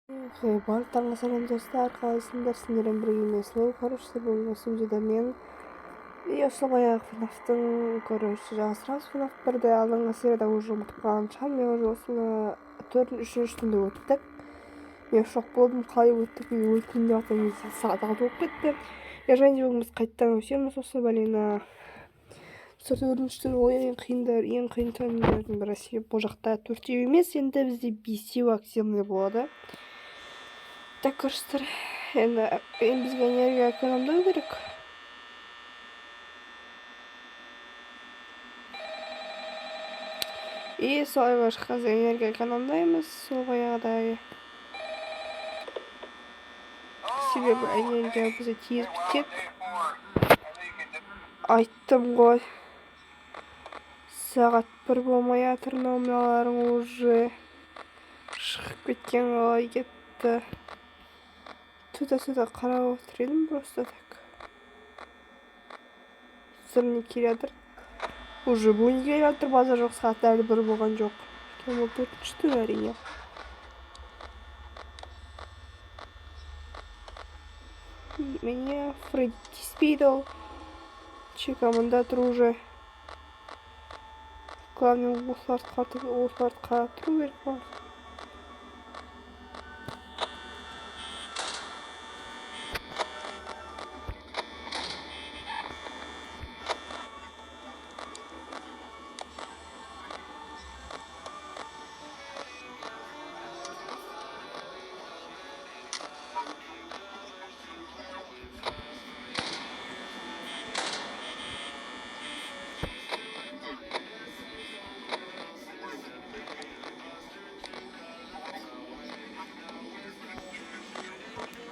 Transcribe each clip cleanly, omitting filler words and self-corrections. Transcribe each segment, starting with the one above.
Барлық таңғы сәлем достар, қалайсыңдар? Сендермен бірге емес. Короче, бүгін студияда мен осы баяғы FNAF-тың жалғастырамыз. FNAF 1-ді алдыңғы серияда уже ұмытып қалған шығармын. Мен уже осыны 4-3 түнде өттік. Мен шок болдым, қалай өттік, мен өлтім деп атам кезде сағат 6 болып кетті. Және бүгін біз қайттан өсеміз осы бәлені. 4-4 түн ең қиын түндердің бірі, себебі бұл жақта 4-еу емес, енді бізде 5-еу активный болады. Так, көрсетер, енді бізге энергия экономдау керек. И солай қазір энергия экономдаймыз, сол баяғыдай. Себебі энергия бізде тез бітеді. Айттым ғой. Сағат 1 болмай жатыр, номиналарың уже шығып кеткен, қалай кетті. Түта қарап отыр едім, просто так. Сырны келе жатыр. Уже бүгін келе жатыр, базар жоқ, сағат әлі 1 болған жоқ. Ол 4-ші түн әрине. Міне Фредди тиіспейді ол. Чекамында тұр уже. Главное, осыларды қарап тұру керек бар.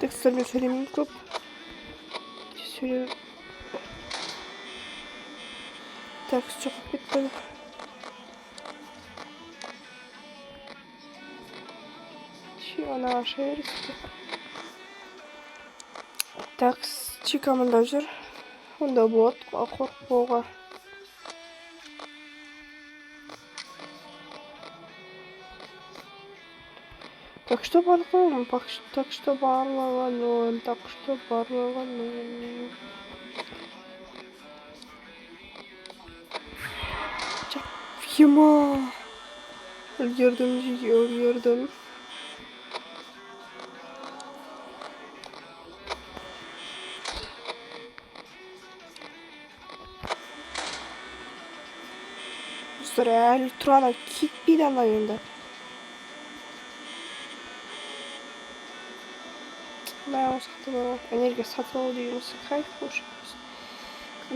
Текстермен сөйлемеймін көп. Текст жоғып кетті. Ана аша бересіз. Текст чекамында жүр. Онда болады, қорқуға. Так что барлығын. Фема! Үлгердім. Достар, әлі тұрана кетпейді ана енді. Бәрі осықты бар. Энергия сатып алу дегеніміз кайф болшы.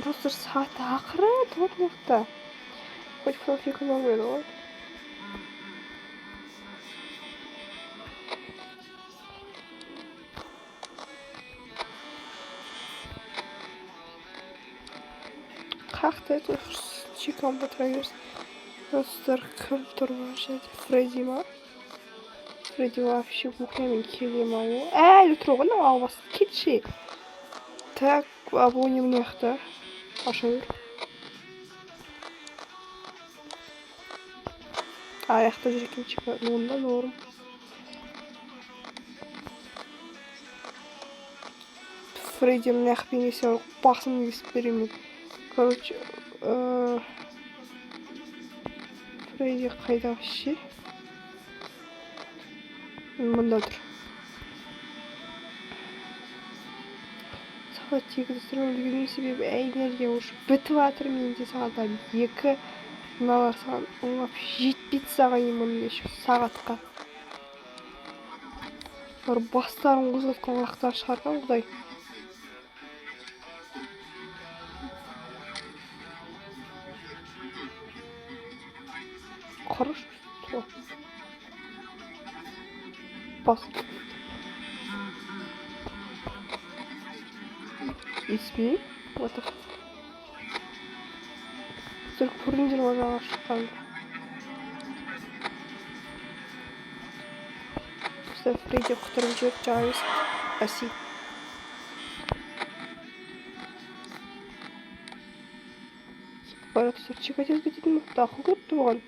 Достар, сағат ақыры толықта. Хоть профи экономия ғой. Қақты еді, чекамда тұра берсін. Достар, кім тұр бар жерде? Фредди ма? Фредди вообще бухлямен келе ма о? Әлі тұр ғой, албасын кетші. Так, абоне мұнияқта. Аша бер. Аяқта жүр екен чека. Онда норм. Фредди мұнияқ бейнесе басын кесіп беремін. Короче, Фредди қайда вообще? Мұнда тұр. Сағат 2-ді тұрып үлгермей себебі энергия уже бітіп жатыр менде сағаттан 2. Мыналар саған оңап жетпейді саған емін еще сағатқа. Бар бастарын қозғатқан лақтар шығарған құдай. Қарыш. Бас. Испей. Вот так. Только көріндер мазаға шыққан. Фредди құтырып жүр, жағайыз. Әси. Барат тұр, чекатез кететін мұқты ақыл көріпті бұған.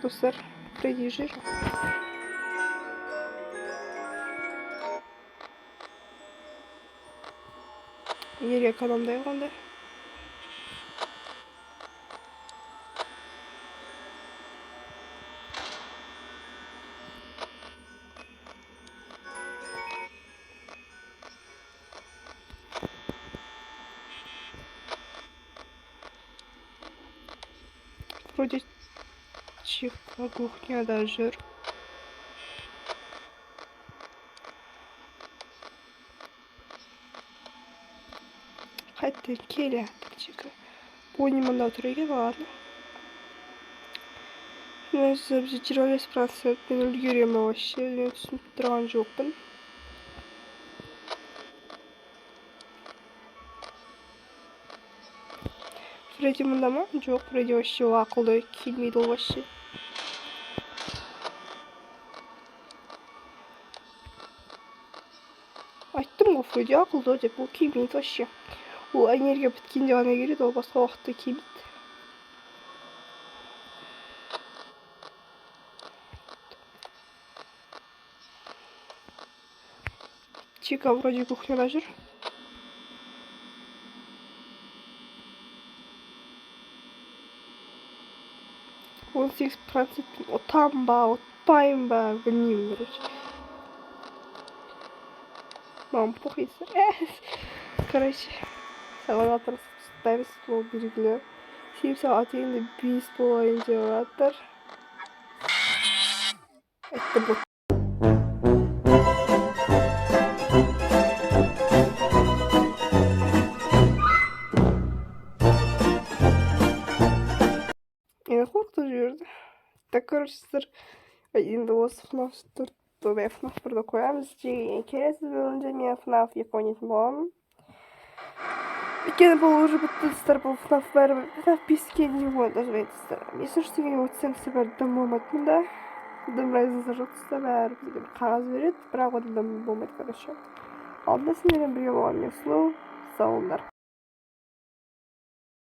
dostlar. Freddy jür. Yerге kanalda qanday. Вроде чиха кухняда жүр. Қайтты келеді чиха. Пониманда отыр екен, ладно. Neyse bizi 25% ben үлгеремін вообще. Мен түсініп тұрған жоқпын. Фредди мұнда ма? Жоқ, Фредди вообще ақылды келмейді ол вообще. Айттым ғой, Фредди ақылды деп, ол келмейді вообще. Ол энергия біткенде ғана келеді, ол басқа уақытта келмейді. Чика вроде кухняда жүр. Он 8% ұтам ба, ұтпайым ба, білмеймін, короче. Мам, похуйсы. Короче, сағат атырсыз ол белгілі. 7 сағат енді 5 болайын деп жатыр. Айтты бұл. Енді қорқытып жіберді. Так, короче, сіздер енді осы FNAF 4-ті FNAF 1-ді қоямыз. Келесі бөлімде мен FNAF 2 ойнайтын боламын. Өйткені бұл уже бітті достар, бұл FNAF бәрі FNAF 5-ке дейін ойнады достар. Есін ештеңе өтсем сіздер бәрі дым болмайтын да. Дым разница жоқ достар, бәрі бізге қағаз береді, бірақ одан дым болмайды, короче. Алдында сендермен бірге болған мен Slow, сау болыңдар.